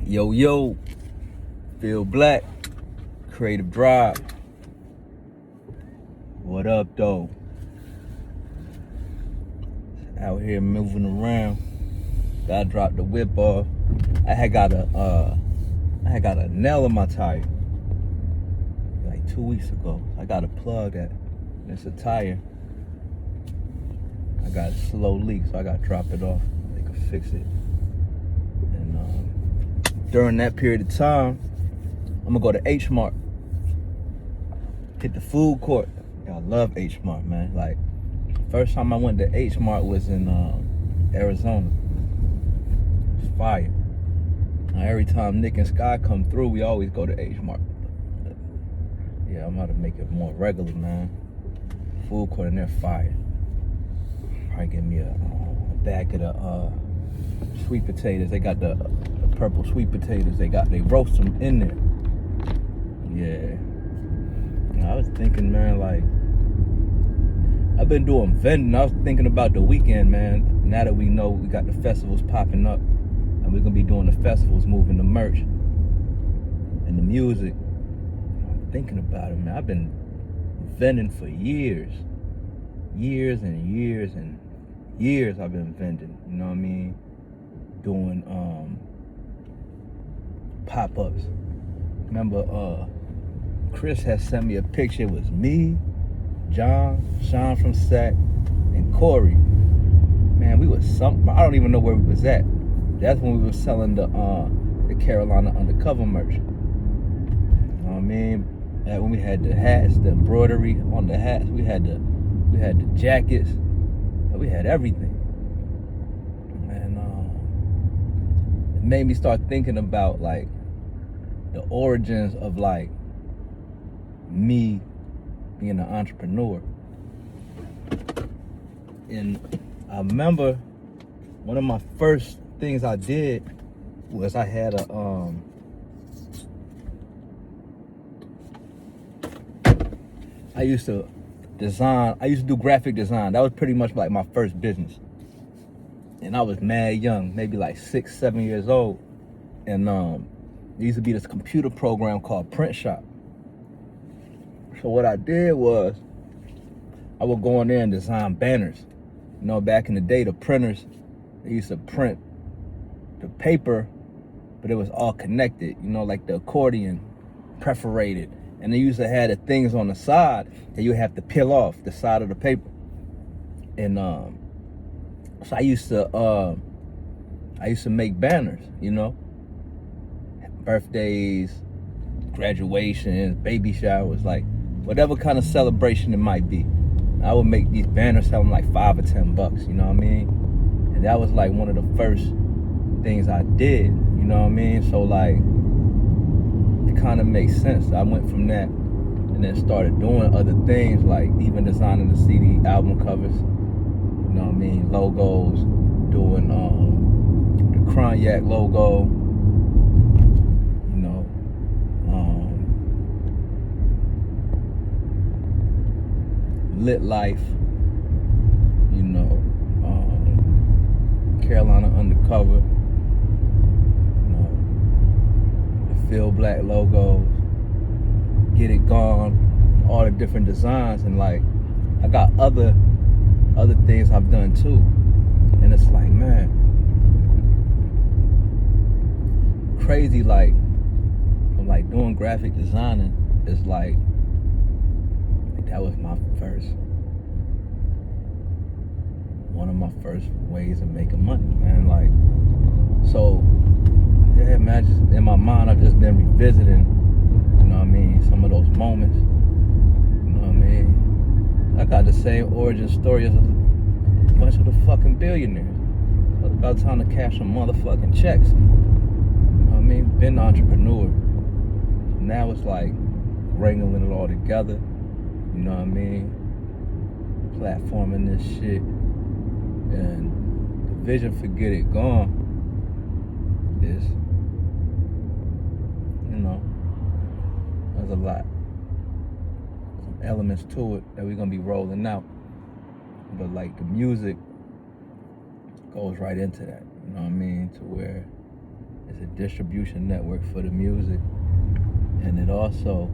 Yo, yo, Phil Black, Creative Drive. What up, though? Out here moving around. Gotta drop the whip off. I had got a nail in my tire like 2 weeks ago. I got to plug that. It's a tire. I got a slow leak, so I got to drop it off. They could fix it. And during that period of time, I'm gonna go to H Mart. Hit the food court. I love H Mart, man. Like, first time I went to H Mart was in Arizona. It's fire. Now, every time Nick and Sky come through, we always go to H Mart. Yeah, I'm about to make it more regular, man. Food court in there, fire. Probably give me a bag of the sweet potatoes. They got the purple sweet potatoes. They roast them in there. Yeah. I was thinking, man, like, I've been doing vending. I was thinking about the weekend, man. Now that we know we got the festivals popping up, and we're gonna be doing the festivals, moving the merch and the music. I'm thinking about it, man. I've been vending for years and years and years. I've been vending, you know what I mean? Doing pop-ups. Remember, Chris had sent me a picture. It was me, John, Sean from Sac, and Corey. Man, we was I don't even know where we was at. That's when we was selling the Carolina Undercover merch. You know what I mean? And when we had the hats, the embroidery on the hats, we had the jackets, we had everything. And it made me start thinking about, like, the origins of, like, me being an entrepreneur. And I remember one of my first things I did was I had I used to do graphic design. That was pretty much like my first business. And I was mad young, maybe like 6, 7 years old. And there used to be this computer program called Print Shop. So what I did was I would go in there and design banners. You know, back in the day, the printers, they used to print the paper, but it was all connected, you know, like the accordion, perforated. And they used to have the things on the side that you have to peel off the side of the paper. And so I used to make banners, you know, birthdays, graduations, baby showers, like whatever kind of celebration it might be. I would make these banners, sell them like $5 or $10, you know what I mean? And that was like one of the first things I did, you know what I mean? So, like, it kind of makes sense. I went from that and then started doing other things, like even designing the CD album covers, you know what I mean? Logos, doing the Cognac logo, you know, Lit Life, you know, Carolina Undercover, you know, the Phil Black logos, Get It Gone, all the different designs. And like, I got other things I've done too. And it's like, man, crazy, like, from like doing graphic designing, it's like that was one of my first ways of making money, man. Like, so, yeah, man, just in my mind, I've just been revisiting, you know what I mean, some of those moments, you know what I mean? I got the same origin story as a bunch of the fucking billionaires. It's about time to cash some motherfucking checks. You know what I mean? Been an entrepreneur. So now it's like wrangling it all together. You know what I mean? Platforming this shit. And the vision for Get It Gone is, you know, there's a lot. Some elements to it that we're going to be rolling out. But like the music goes right into that. You know what I mean? To where it's a distribution network for the music, and it also,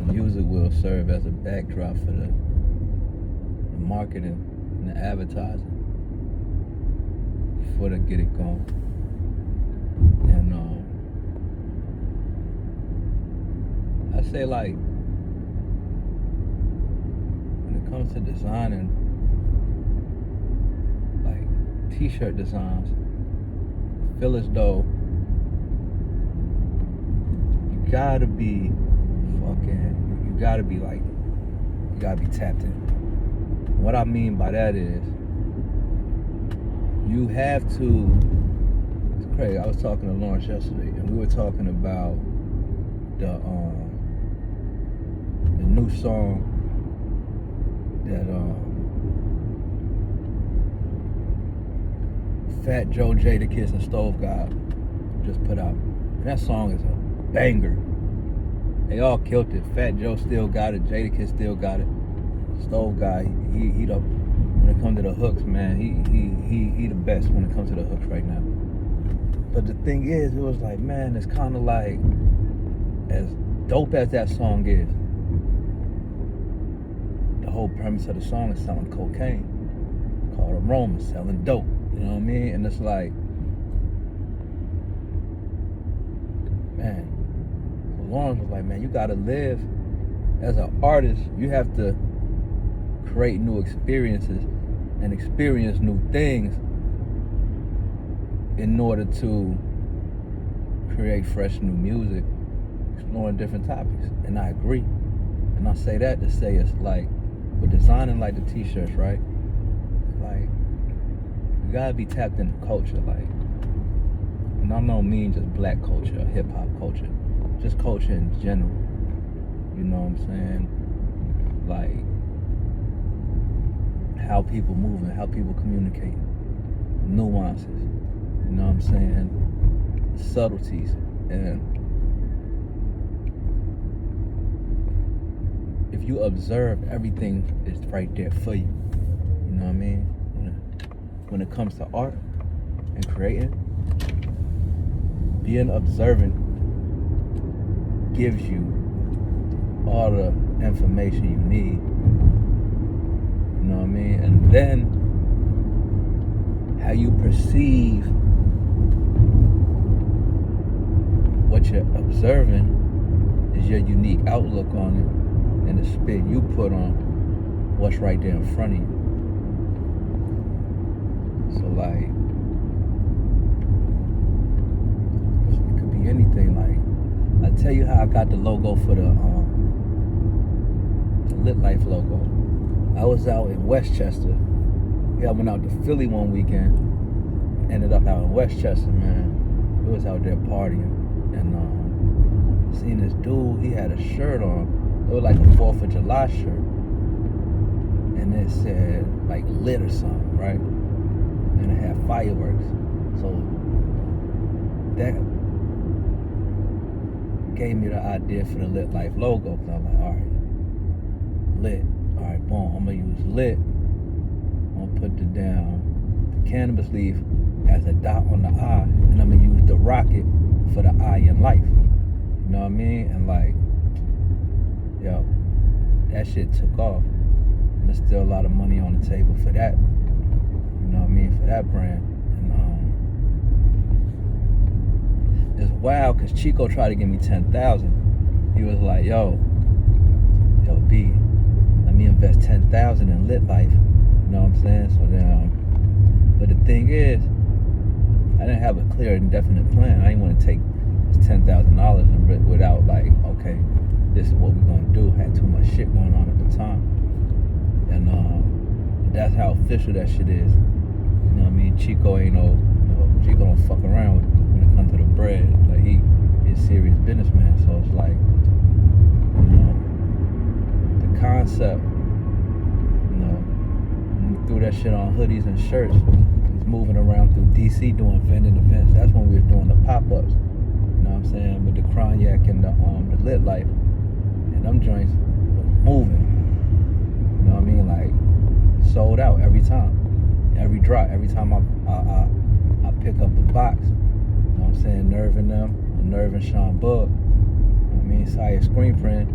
the music will serve as a backdrop for the marketing and the advertising for to get it going. And I say, like, when it comes to designing, like t-shirt designs, I feel as though you gotta be tapped in. What I mean by that is, you have to, it's crazy, I was talking to Lawrence yesterday, and we were talking about the new song that Fat Joe, Jadakiss, and Stove God just put out. That song is a banger. They all killed it. Fat Joe still got it. Jadakiss still got it. Stove God, he the, when it comes to the hooks, man, he the best when it comes to the hooks right now. But the thing is, it was like, man, it's kind of like, as dope as that song is, the whole premise of the song is selling cocaine. It's called Aroma, selling dope. You know what I mean? And it's like, man, so Lawrence was like, man, you gotta live as an artist. You have to create new experiences and experience new things in order to create fresh new music, exploring different topics. And I agree. And I say that to say, it's like, with designing like the t-shirts, right? Like, you gotta be tapped into culture, like, and I don't mean just black culture, hip hop culture, just culture in general. You know what I'm saying? Like, how people move and how people communicate, nuances, you know what I'm saying, subtleties. And if you observe, everything is right there for you. You know what I mean? When it comes to art and creating, being observant gives you all the information you need. You know what I mean? And then how you perceive what you're observing is your unique outlook on it, and the spin you put on what's right there in front of you. So like, it could be anything. Like, I tell you how I got the logo for the Lit Life logo. I was out in Westchester. Yeah, I went out to Philly one weekend. Ended up out in Westchester, man. We was out there partying, and seen this dude. He had a shirt on. It was like a 4th of July shirt, and it said like lit or something, right? And it had fireworks. So that gave me the idea for the Lit Life logo. Cause I was like, all right, lit. All right, boom. I'm gonna use lit. I'm gonna put the cannabis leaf as a dot on the eye, and I'm gonna use the rocket for the eye in life. You know what I mean? And like, yo, that shit took off. And there's still a lot of money on the table for that. You know what I mean? For that brand. And it's wild because Chico tried to give me 10,000. He was like, yo, B, let me invest 10,000 in Lit Life. You know what I'm saying? So then, but the thing is, I didn't have a clear and definite plan. I didn't want to take this $10,000 and without like, okay, this is what we're gonna do. Had too much shit going on at the time, and that's how official that shit is. You know what I mean? Chico ain't Chico don't fuck around when it comes to the bread. Like, he's a serious businessman. So it's like, the concept, when we threw that shit on hoodies and shirts, we was moving around through DC doing vending events. That's when we was doing the pop-ups. You know what I'm saying? With the Cognac and the Lit Life. And them joints was moving. You know what I mean? Like, sold out every time. Every drop. Every time I pick up a box, what I'm saying, Nerve and them, Nerve and Sean Bug. I mean, Saya Screen Print,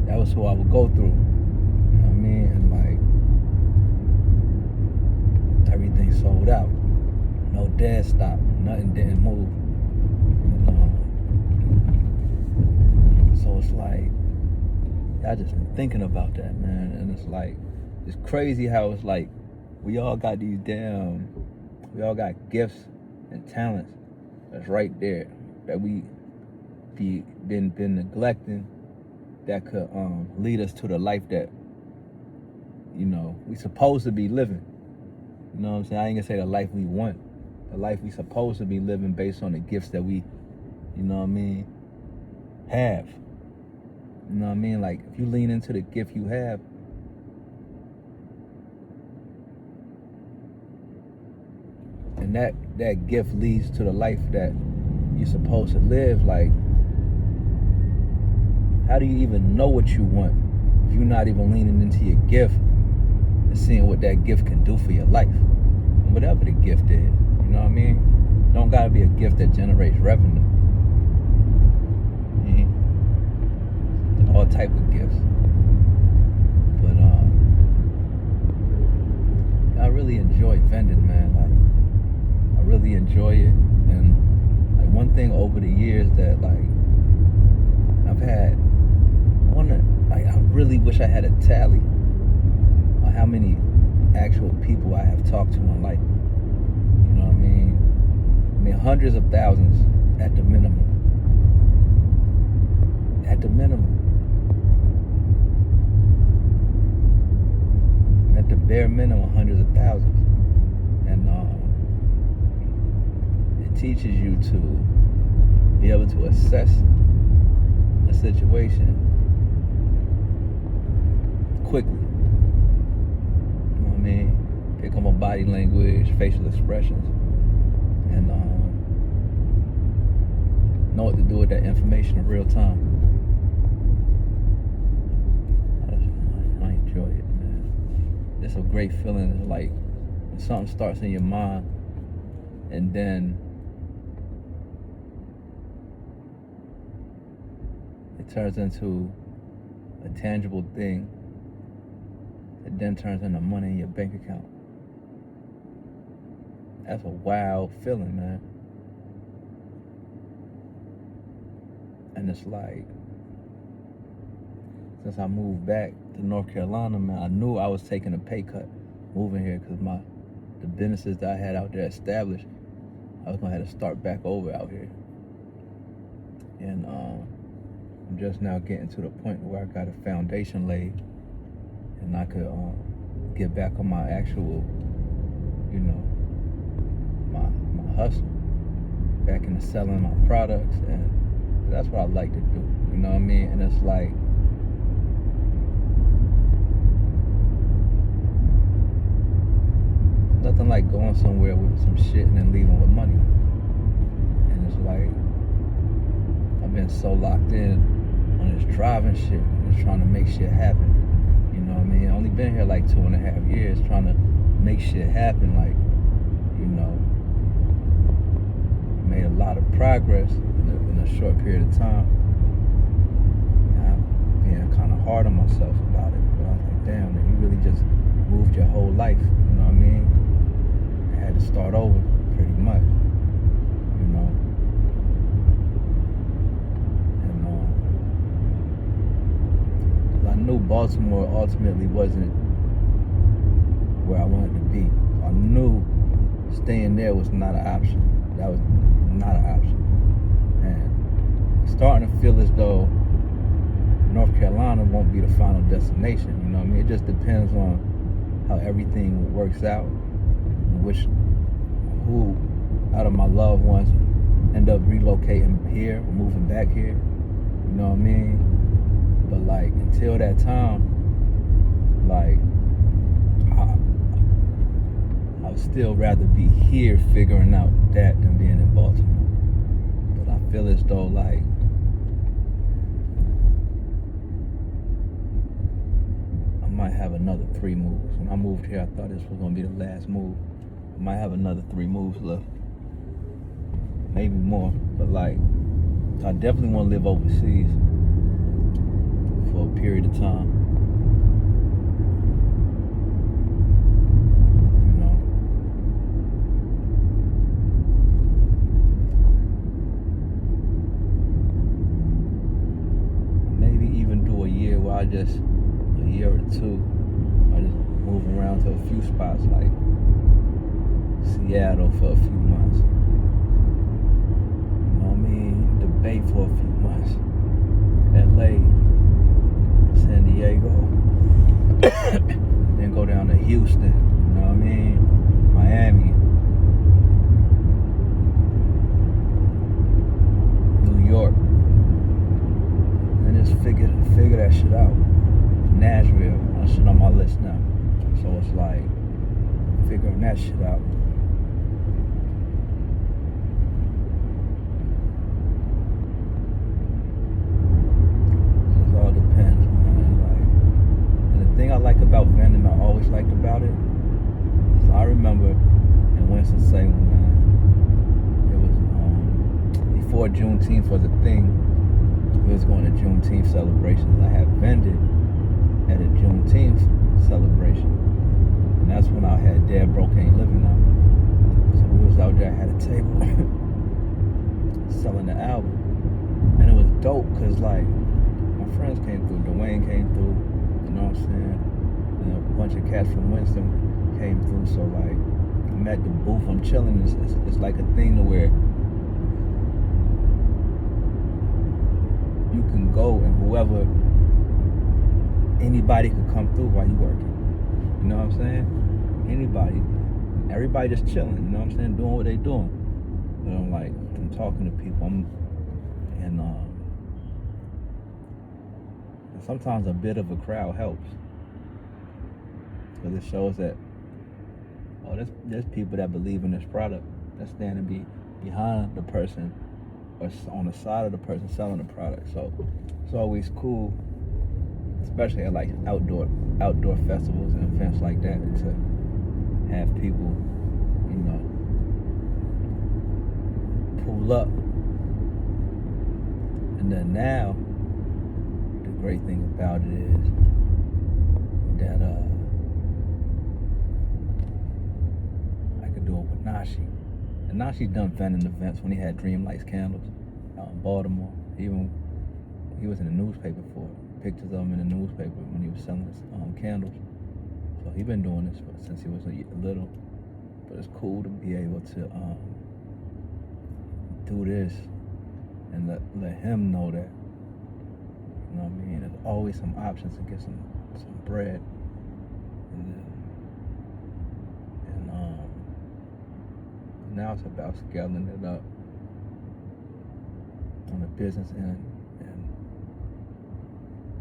that was who I would go through. You know what I mean? And like, everything sold out. No dead stop. Nothing didn't move. And, so it's like, I just been thinking about that, man. And it's like, it's crazy how it's like, we all got gifts and talents that's right there that we been neglecting, that could lead us to the life that, you know, we supposed to be living. You know what I'm saying? I ain't gonna say the life we want, the life we supposed to be living based on the gifts that we, you know what I mean, have. You know what I mean? Like, if you lean into the gift you have, and that gift leads to the life that you're supposed to live, like, how do you even know what you want if you're not even leaning into your gift and seeing what that gift can do for your life? Whatever the gift is, you know what I mean? Don't gotta be a gift that generates revenue. All type of gifts. But I really enjoy vending, man. Like, I really enjoy it. And like, one thing over the years that like I've had, I really wish I had a tally on how many actual people I have talked to in life. You know what I mean? I mean, hundreds of thousands at the minimum. At the minimum. At the bare minimum, hundreds of thousands. And it teaches you to be able to assess a situation quickly. You know what I mean? Pick up on body language, facial expressions, and know what to do with that information in real time. I enjoy it, man. It's a great feeling. It's like when something starts in your mind, and then it turns into a tangible thing. It then turns into money in your bank account. That's a wild feeling, man. And it's like, since I moved back to North Carolina, man, I knew I was taking a pay cut moving here because the businesses that I had out there established, I was gonna have to start back over out here. And I'm just now getting to the point where I got a foundation laid, and I could get back on my actual, you know, my hustle, back into selling my products, and that's what I like to do. You know what I mean? And it's like, nothing like going somewhere with some shit and then leaving with money. And it's like, I've been so locked in on this driving shit, just trying to make shit happen. You know what I mean? I only been here like 2.5 years trying to make shit happen. Like, you know, made a lot of progress in a short period of time. I'm being kind of hard on myself about it, but I was like, damn, man, you really just moved your whole life. You know what I mean? I had to start over, pretty much. You know. And I knew Baltimore ultimately wasn't where I wanted to be. I knew staying there was not an option. That was not an option. And starting to feel as though North Carolina won't be the final destination. You know what I mean? It just depends on how everything works out, who out of my loved ones end up relocating here or moving back here. You know what I mean? But like, until that time, like, I would still rather be here figuring out that than being in Baltimore. But I feel as though like I might have another 3 moves. When I moved here, I thought this was gonna be the last move. I might have another 3 moves left. maybe more. But like, I definitely want to live overseas for a period of time. You know, maybe even do a year where a year or two, I just move around to a few spots like Seattle for a few months. You know what I mean? The Bay for a few months. LA, San Diego. Then go down to Houston. You know what I mean? Miami. New York. And just figure that shit out. Nashville. That shit on my list now. So it's like figuring that shit out. It all depends, man. Like, and the thing I like about vending, I always liked about it, is I remember in Winston-Salem, man, it was before Juneteenth was a thing. We was going to Juneteenth celebrations. I had vended at a Juneteenth celebration. And that's when I had Dad Broke Ain't Living Now. So we was out there, had a table selling the album. And it was dope because like my friends came through, Dwayne came through, you know what I'm saying? And a bunch of cats from Winston came through. So like I'm at the booth, I'm chilling. It's like a thing to where you can go and anybody could come through while you working. You know what I'm saying? Anybody. Everybody just chilling, you know what I'm saying? Doing what they doing. But I'm talking to people. And sometimes a bit of a crowd helps. Because it shows that, there's people that believe in this product, that's standing behind the person or on the side of the person selling the product. So it's always cool, especially at like outdoor festivals and events like that, to have people, you know, pull up. And then now, the great thing about it is that I could do it with Nashi. And Nashi's done vending events when he had Dream Lights candles out in Baltimore. Even he was in the newspaper for pictures of him in the newspaper when he was selling candles. So he's been doing this since he was little. But it's cool to be able to do this and let him know that, you know what I mean, there's always some options to get some bread. And now it's about scaling it up on the business end and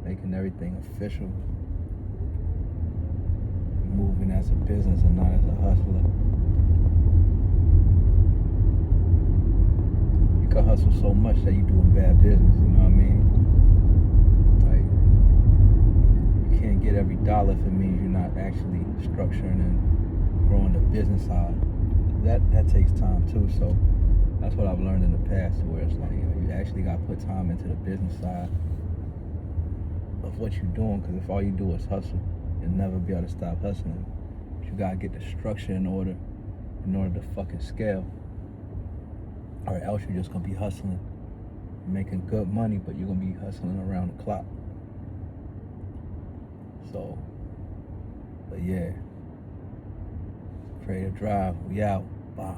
making everything official, moving as a business and not as a hustler. You can hustle so much that you doing bad business, you know what I mean? Like, you can't get every dollar if it means you're not actually structuring and growing the business side. That takes time too, so that's what I've learned in the past, where it's like, you actually got to put time into the business side of what you're doing, because if all you do is hustle, you'll never be able to stop hustling. But you got to get the structure in order to fucking scale, or else you're just going to be hustling, making good money, but you're going to be hustling around the clock. So, but yeah, Creative Drive, we out. Wow.